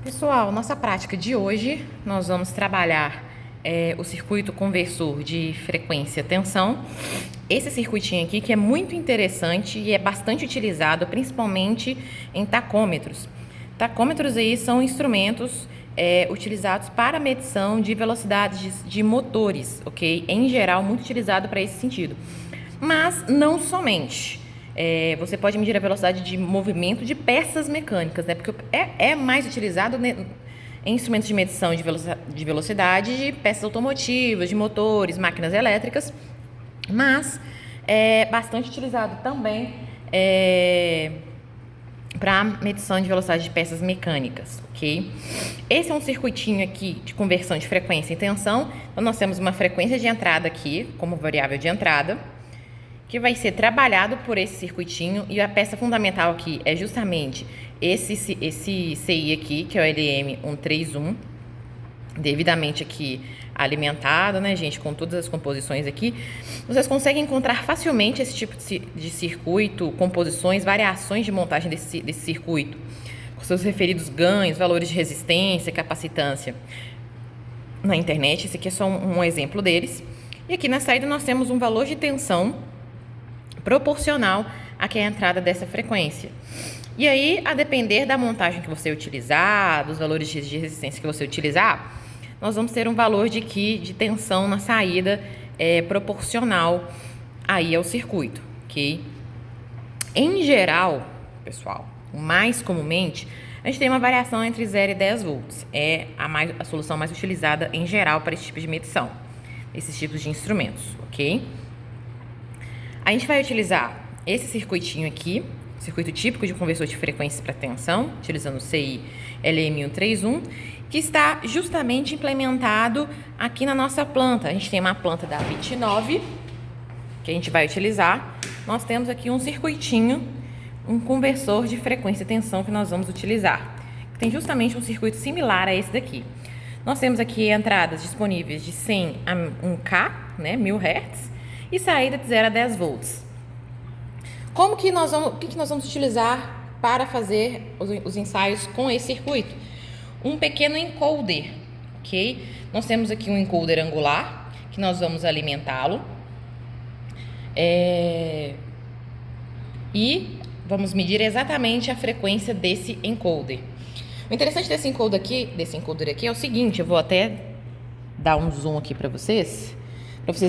Pessoal, nossa prática de hoje, nós vamos trabalhar o circuito conversor de frequência tensão. Esse circuitinho aqui que é muito interessante e é bastante utilizado, principalmente em tacômetros. Tacômetros aí são instrumentos utilizados para medição de velocidades de motores, ok? Em geral, muito utilizado para esse sentido. Mas não somente. Você pode medir a velocidade de movimento de peças mecânicas, né? Porque é mais utilizado, né, em instrumentos de medição de velocidade de peças automotivas, de motores, máquinas elétricas, mas é bastante utilizado também para medição de velocidade de peças mecânicas, ok? Esse é um circuitinho aqui de conversão de frequência e tensão. Então, nós temos uma frequência de entrada aqui, como variável de entrada, que vai ser trabalhado por esse circuitinho, e a peça fundamental aqui é justamente esse CI aqui, que é o LM131, devidamente aqui alimentado, né, gente, com todas as composições aqui. Vocês conseguem encontrar facilmente esse tipo de circuito, composições, variações de montagem desse circuito, com seus referidos ganhos, valores de resistência, capacitância, na internet. Esse aqui é só um exemplo deles. E aqui na saída nós temos um valor de tensão proporcional a que é a entrada dessa frequência. E aí, a depender da montagem que você utilizar, dos valores de resistência que você utilizar, nós vamos ter um valor de tensão na saída proporcional aí ao circuito, ok? Em geral, pessoal, mais comumente, a gente tem uma variação entre 0 e 10 volts. É a solução mais utilizada em geral para esse tipo de medição, esses tipos de instrumentos, ok? A gente vai utilizar esse circuitinho aqui, circuito típico de conversor de frequências para tensão, utilizando o CI LM131, que está justamente implementado aqui na nossa planta. A gente tem uma planta da BIT9, que a gente vai utilizar. Nós temos aqui um circuitinho, um conversor de frequência e tensão que nós vamos utilizar. Tem justamente um circuito similar a esse daqui. Nós temos aqui entradas disponíveis de 100 a 1K, né, 1000 Hz, e saída de 0 a 10 volts. O que nós vamos utilizar para fazer os ensaios com esse circuito? Um pequeno encoder, ok? Nós temos aqui um encoder angular, que nós vamos alimentá-lo. E vamos medir exatamente a frequência desse encoder. O interessante desse encoder aqui é o seguinte, eu vou até dar um zoom aqui para vocês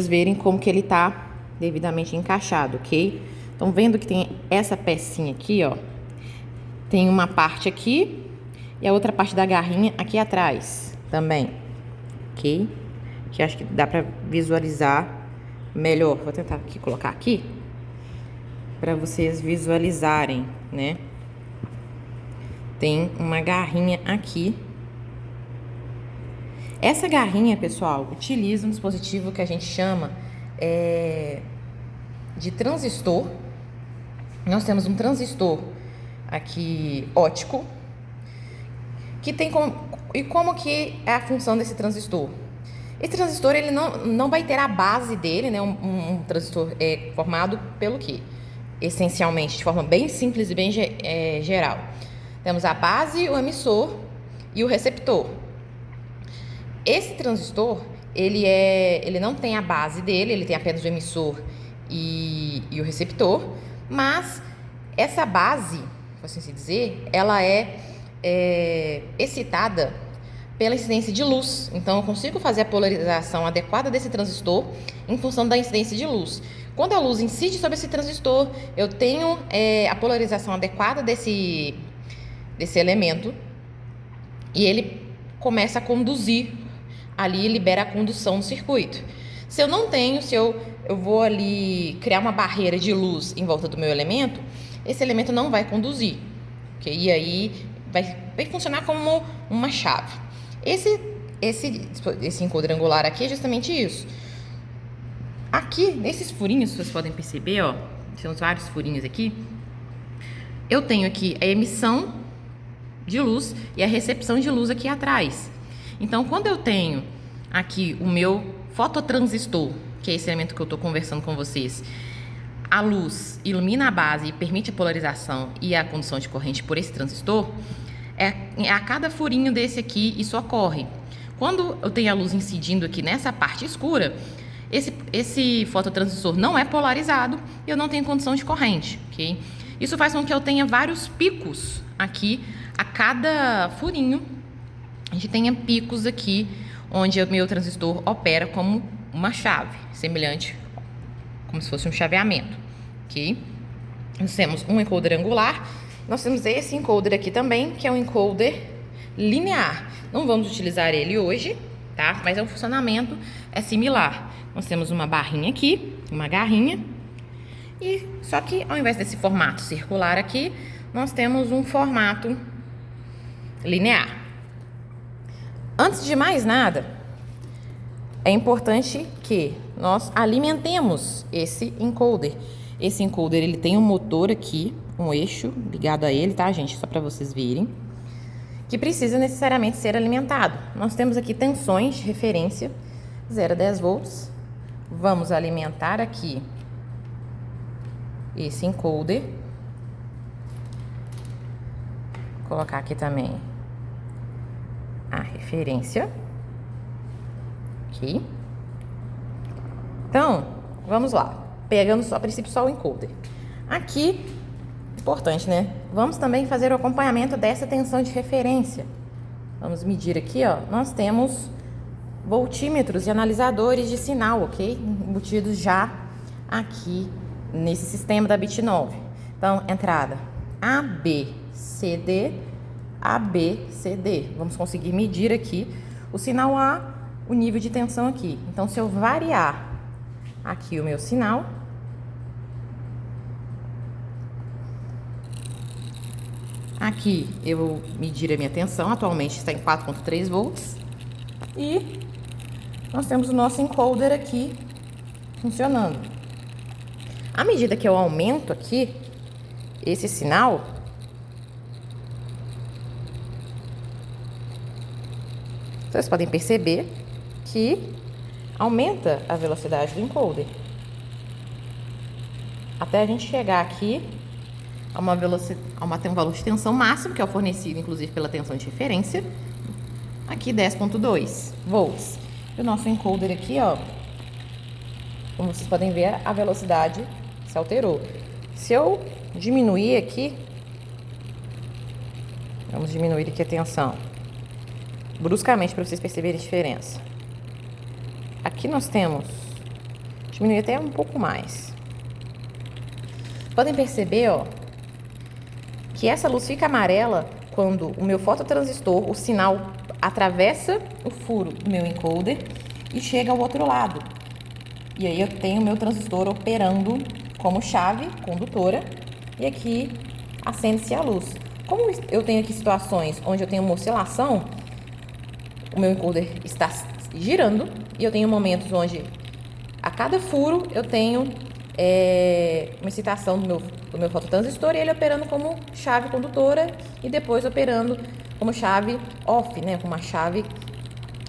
verem como que ele está devidamente encaixado, ok? Estão vendo que tem essa pecinha aqui, ó. Tem uma parte aqui e a outra parte da garrinha aqui atrás também, ok? Que acho que dá para visualizar melhor. Vou tentar aqui colocar aqui para vocês visualizarem, né? Tem uma garrinha aqui. Essa garrinha, pessoal, utiliza um dispositivo que a gente chama de transistor. Nós temos um transistor aqui óptico, que tem como que é a função desse transistor? Esse transistor, ele não vai ter a base dele, né? Um transistor é formado pelo quê? Essencialmente, de forma bem simples e bem geral. Temos a base, o emissor e o receptor. Esse transistor, ele não tem a base dele, ele tem apenas o emissor e o receptor, mas essa base, por assim se dizer, ela é excitada pela incidência de luz. Então, eu consigo fazer a polarização adequada desse transistor em função da incidência de luz. Quando a luz incide sobre esse transistor, eu tenho a polarização adequada desse elemento e ele começa a conduzir ali, libera a condução no circuito. Se eu não tenho, se eu vou ali criar uma barreira de luz em volta do meu elemento, esse elemento não vai conduzir, ok? E aí vai funcionar como uma chave. Esse encoder angular aqui é justamente isso. Aqui, nesses furinhos, vocês podem perceber, ó, tem vários furinhos aqui. Eu tenho aqui a emissão de luz e a recepção de luz aqui atrás. Então, quando eu tenho aqui o meu fototransistor, que é esse elemento que eu estou conversando com vocês, a luz ilumina a base e permite a polarização e a condução de corrente por esse transistor, É a cada furinho desse aqui isso ocorre. Quando eu tenho a luz incidindo aqui nessa parte escura, esse fototransissor não é polarizado e eu não tenho condição de corrente, ok? Isso faz com que eu tenha vários picos aqui a cada furinho. A gente tenha picos aqui onde o meu transistor opera como uma chave, semelhante, como se fosse um chaveamento, ok? Nós temos um encoder angular, nós temos esse encoder aqui também, que é um encoder linear. Não vamos utilizar ele hoje, tá? Mas o funcionamento é similar. Nós temos uma barrinha aqui, uma garrinha, e só que ao invés desse formato circular aqui, nós temos um formato linear. Antes de mais nada, é importante que nós alimentemos esse encoder. Esse encoder, ele tem um motor aqui, um eixo ligado a ele, tá, gente? Só para vocês verem. Que precisa necessariamente ser alimentado. Nós temos aqui tensões de referência, 0 a 10 volts. Vamos alimentar aqui esse encoder. Vou colocar aqui também a referência. Ok? Então, vamos lá. Pegando só, a princípio, só o encoder. Aqui, importante, né? Vamos também fazer o acompanhamento dessa tensão de referência. Vamos medir aqui, ó. Nós temos voltímetros e analisadores de sinal, ok? Embutidos já aqui nesse sistema da BIT9. Então, entrada ABCD, ABCD. Vamos conseguir medir aqui o sinal A, o nível de tensão aqui. Então, se eu variar aqui o meu sinal, aqui eu vou medir a minha tensão, atualmente está em 4,3 volts. E nós temos o nosso encoder aqui funcionando. À medida que eu aumento aqui esse sinal, vocês podem perceber que aumenta a velocidade do encoder. Até a gente chegar aqui a um valor de tensão máximo, que é o fornecido, inclusive, pela tensão de referência. Aqui, 10,2 volts. E o nosso encoder aqui, ó, como vocês podem ver, a velocidade se alterou. Se eu diminuir aqui, vamos diminuir aqui a tensão, bruscamente, para vocês perceberem a diferença. Aqui nós temos, diminuir até um pouco mais. Podem perceber, ó, que essa luz fica amarela quando o meu fototransistor, o sinal atravessa o furo do meu encoder e chega ao outro lado. E aí eu tenho o meu transistor operando como chave condutora e aqui acende-se a luz. Como eu tenho aqui situações onde eu tenho uma oscilação, o meu encoder está girando e eu tenho momentos onde a cada furo eu tenho uma excitação do meu fototransistor e ele operando como chave condutora e depois operando como chave off, né, como uma chave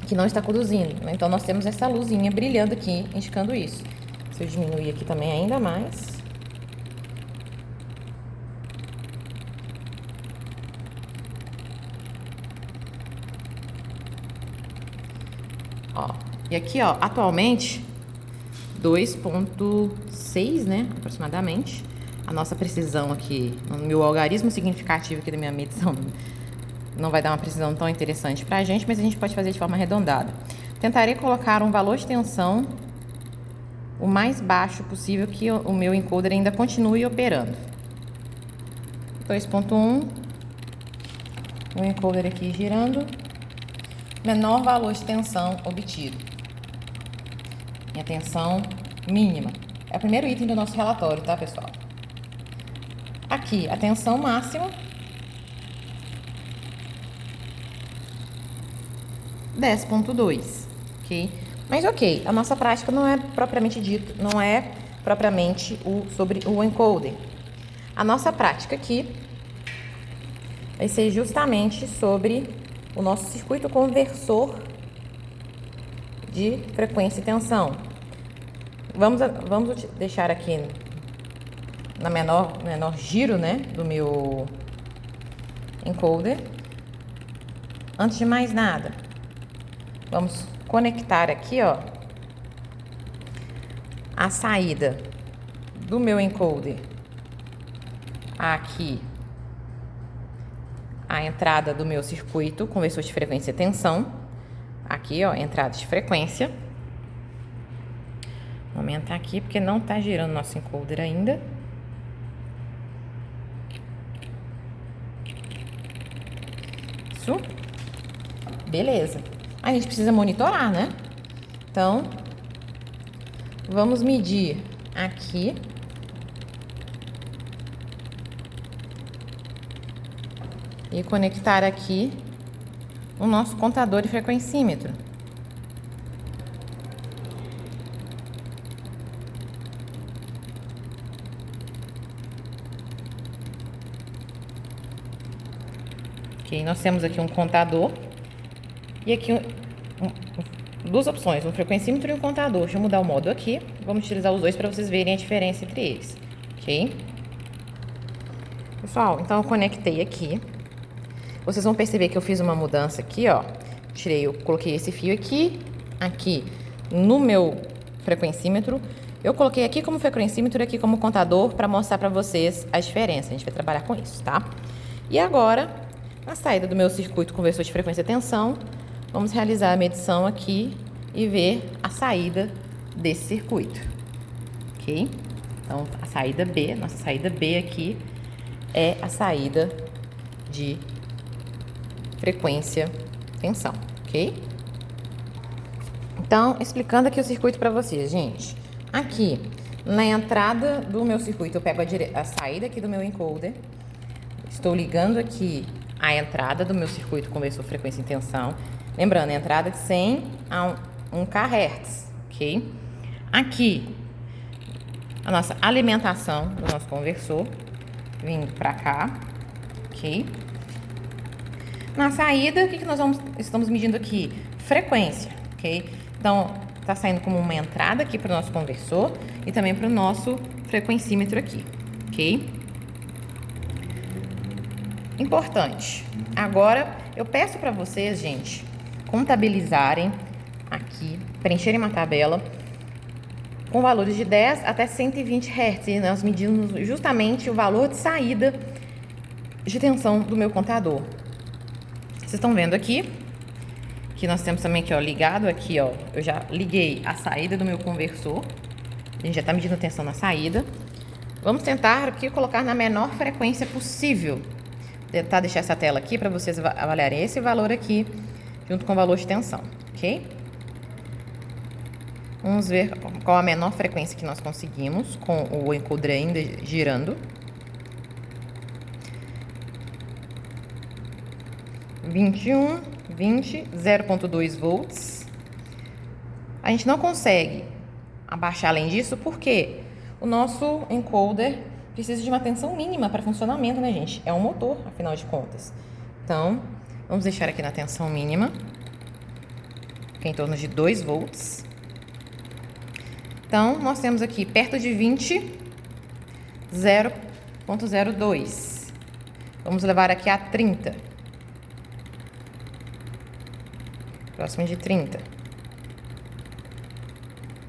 que não está conduzindo, né? Então nós temos essa luzinha brilhando aqui, indicando isso. Se eu diminuir aqui também ainda mais, ó, e aqui, ó, atualmente 2,6, né, aproximadamente. A nossa precisão aqui, no meu algarismo significativo aqui da minha medição, não vai dar uma precisão tão interessante pra gente, mas a gente pode fazer de forma arredondada. Tentarei colocar um valor de tensão o mais baixo possível, que o meu encoder ainda continue operando. 2,1. O encoder aqui girando. Menor valor de tensão obtido. Minha tensão mínima. É o primeiro item do nosso relatório, tá, pessoal? Aqui, a tensão máxima. 10,2, ok? Mas ok, a nossa prática não é propriamente dito, não é propriamente sobre o encoder. A nossa prática aqui vai ser justamente sobre o nosso circuito conversor de frequência e tensão. Vamos deixar aqui na menor giro, né, do meu encoder. antes de mais nada, vamos conectar aqui, ó, a saída do meu encoder aqui, a entrada do meu circuito conversor de frequência e tensão. Aqui, ó, entrada de frequência. Vou aumentar aqui porque não tá girando nosso encoder ainda. Isso. Beleza. A gente precisa monitorar, né? Então, vamos medir aqui. E conectar aqui o nosso contador de frequencímetro. Ok, nós temos aqui um contador e aqui duas opções, um frequencímetro e um contador. Deixa eu mudar o modo aqui. Vamos utilizar os dois para vocês verem a diferença entre eles, ok? Pessoal, então eu conectei aqui. Vocês vão perceber que eu fiz uma mudança aqui, ó. Eu coloquei esse fio aqui no meu frequencímetro. Eu coloquei aqui como frequencímetro e aqui como contador para mostrar para vocês a diferença. A gente vai trabalhar com isso, tá? E agora, na saída do meu circuito conversor de frequência e tensão, vamos realizar a medição aqui e ver a saída desse circuito, ok? Então, a saída B, nossa saída B aqui é a saída de frequência, tensão, ok? Então, explicando aqui o circuito para vocês, gente. Aqui, na entrada do meu circuito, eu pego a saída aqui do meu encoder. Estou ligando aqui a entrada do meu circuito conversor frequência e tensão. Lembrando, a entrada de 100 a 1 kHz, ok? Aqui, a nossa alimentação do nosso conversor, vindo para cá, ok? Na saída, o que nós estamos medindo aqui? Frequência, ok? Então, está saindo como uma entrada aqui para o nosso conversor e também para o nosso frequencímetro aqui, ok? Importante. Agora, eu peço para vocês, gente, contabilizarem aqui, preencherem uma tabela com valores de 10 até 120 Hz. E nós medimos justamente o valor de saída de tensão do meu contador. Vocês estão vendo aqui que nós temos também aqui, ó, ligado aqui, ó, eu já liguei a saída do meu conversor. A gente já está medindo a tensão na saída. Vamos tentar aqui colocar na menor frequência possível. Tentar deixar essa tela aqui para vocês avaliarem esse valor aqui junto com o valor de tensão, ok? Vamos ver qual a menor frequência que nós conseguimos com o encoder ainda girando. 21, 20, 0.2 volts. A gente não consegue abaixar além disso porque o nosso encoder precisa de uma tensão mínima para funcionamento, né, gente? É um motor, afinal de contas. Então, vamos deixar aqui na tensão mínima, que é em torno de 2 volts. Então, nós temos aqui perto de 20, 0.02. Vamos levar aqui a 30. Próximo de 30.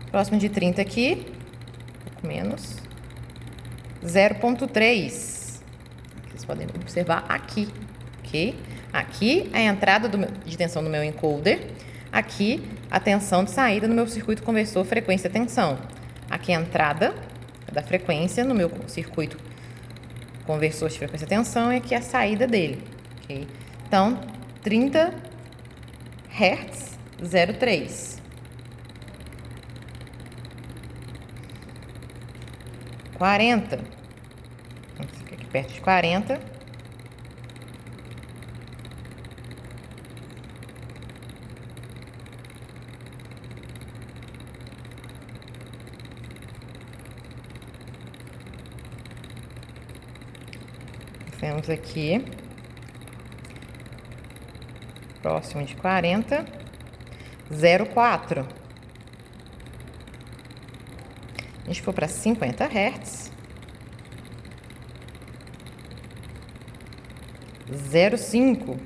Próximo de 30 aqui, um pouco menos. 0.3. Vocês podem observar aqui, ok? Aqui a entrada de tensão do meu encoder. Aqui a tensão de saída no meu circuito conversor frequência-tensão. Aqui a entrada da frequência no meu circuito conversor de frequência-tensão e aqui a saída dele, ok? Então, 30 Hz, 0,3. 40. Vamos ficar aqui perto de 40. Temos aqui próximo de 40, 0,4. A gente for para 50 Hz, 0,5.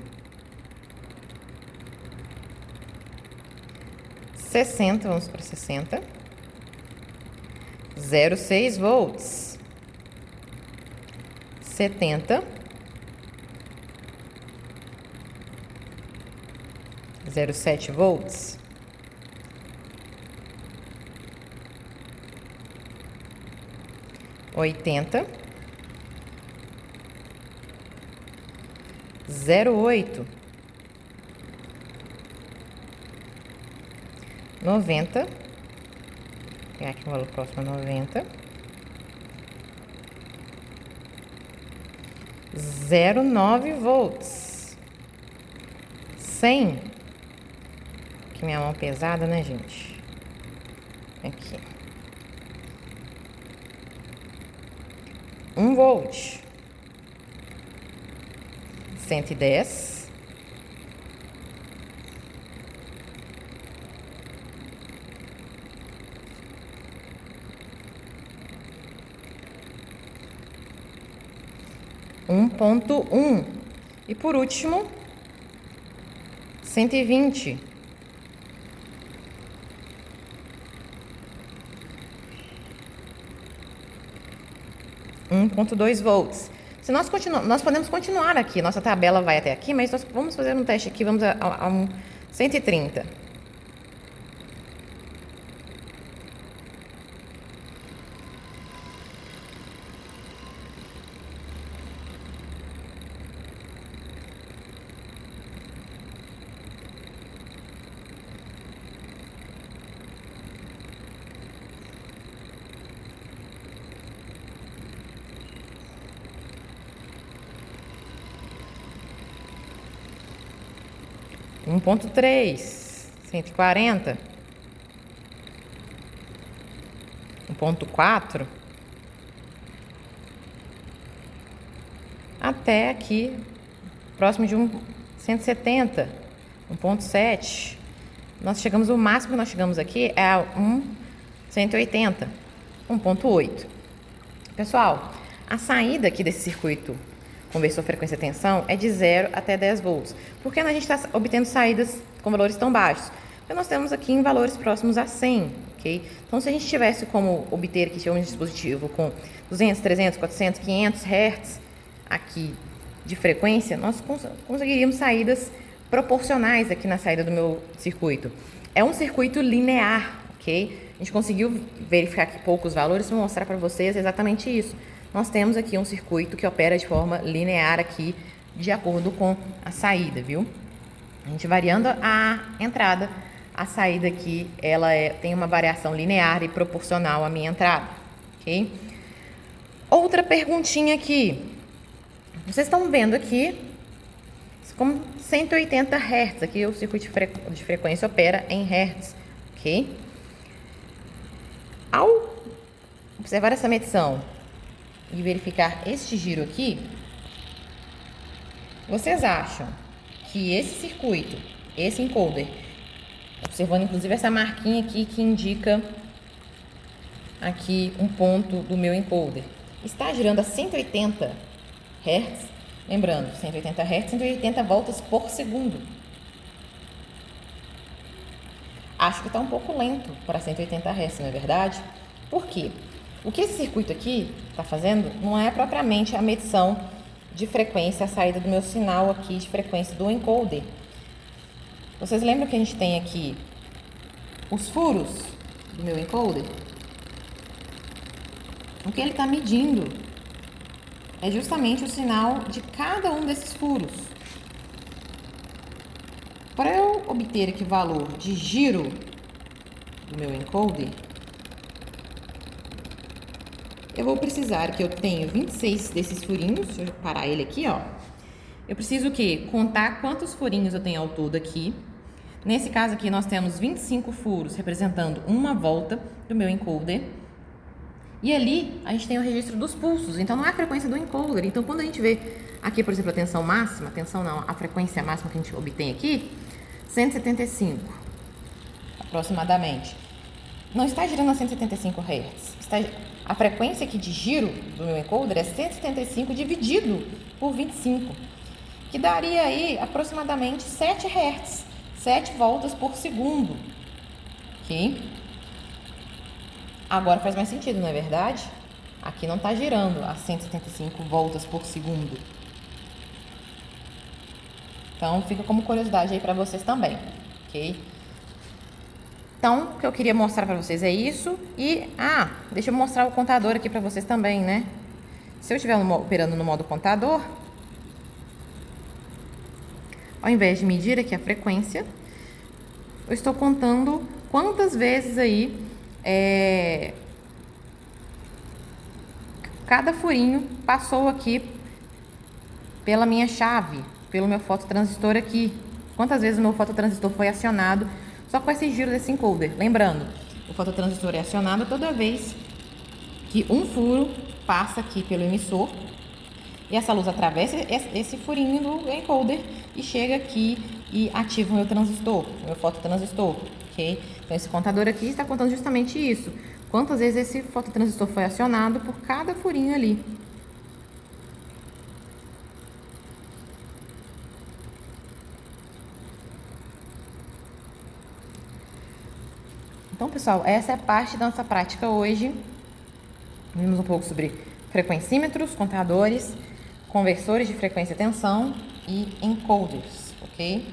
60, vamos para 60. 0,6 volts. 70. 0,7 volts. 80. 0,8. 90. Vou pegar aqui o valor próximo a 90. 0,9 volts. 100. Aqui minha mão pesada, né, gente? Aqui. 1 volt. 110. 1,1. E por último, 120. 1,2 volts. Se nós podemos continuar aqui, nossa tabela vai até aqui, mas nós vamos fazer um teste aqui, vamos a um 130. Um 1,3, 140, 1,4, até aqui, próximo de 170, 1,7. Nós chegamos, o máximo que nós chegamos aqui é a 180, 1,8. Pessoal, a saída aqui desse circuito conversor frequência-tensão é de 0 até 10 volts. Por que a gente está obtendo saídas com valores tão baixos? Porque nós temos aqui em valores próximos a 100, ok? Então, se a gente tivesse como obter aqui um dispositivo com 200, 300, 400, 500 Hz aqui de frequência, nós conseguiríamos saídas proporcionais aqui na saída do meu circuito. É um circuito linear, ok? A gente conseguiu verificar aqui poucos valores para mostrar para vocês exatamente isso. Nós temos aqui um circuito que opera de forma linear aqui, de acordo com a saída, viu? A gente variando a entrada, a saída aqui, ela tem uma variação linear e proporcional à minha entrada, ok? Outra perguntinha aqui. Vocês estão vendo aqui como 180 Hz, aqui o circuito de frequência opera em Hz, ok? Ao observar essa medição e verificar este giro aqui, vocês acham que esse circuito, esse encoder, observando inclusive essa marquinha aqui que indica aqui um ponto do meu encoder, está girando a 180 Hz? Lembrando, 180 Hz, 180 voltas por segundo. Acho que está um pouco lento para 180 Hz, não é verdade? Por quê? O que esse circuito aqui está fazendo não é propriamente a medição de frequência, a saída do meu sinal aqui de frequência do encoder. Vocês lembram que a gente tem aqui os furos do meu encoder? O que ele está medindo é justamente o sinal de cada um desses furos. Para eu obter aqui o valor de giro do meu encoder, eu vou precisar que eu tenho 26 desses furinhos. Deixa eu parar ele aqui, ó. Eu preciso o quê? Contar quantos furinhos eu tenho ao todo aqui. Nesse caso aqui, nós temos 25 furos, representando uma volta do meu encoder. E ali, a gente tem o registro dos pulsos. Então, não é a frequência do encoder. Então, quando a gente vê aqui, por exemplo, a tensão máxima, a frequência máxima que a gente obtém aqui, 175, aproximadamente. Não está girando a 175 Hz. A frequência aqui de giro do meu encoder é 175 dividido por 25, que daria aí aproximadamente 7 Hz, 7 voltas por segundo. ok? Agora faz mais sentido, não é verdade? Aqui não está girando a 175 voltas por segundo. Então, fica como curiosidade aí para vocês também, ok? Então, o que eu queria mostrar para vocês é isso. E, deixa eu mostrar o contador aqui para vocês também, né? Se eu estiver operando no modo contador, ao invés de medir aqui a frequência, eu estou contando quantas vezes aí cada furinho passou aqui pela minha chave, pelo meu fototransistor aqui. Quantas vezes o meu fototransistor foi acionado só com esse giro desse encoder. Lembrando, o fototransistor é acionado toda vez que um furo passa aqui pelo emissor e essa luz atravessa esse furinho do encoder e chega aqui e ativa o meu transistor, o meu fototransistor, ok? Então, esse contador aqui está contando justamente isso. Quantas vezes esse fototransistor foi acionado por cada furinho ali. Então, pessoal, essa é a parte da nossa prática hoje. Vimos um pouco sobre frequencímetros, contadores, conversores de frequência e tensão e encoders, ok?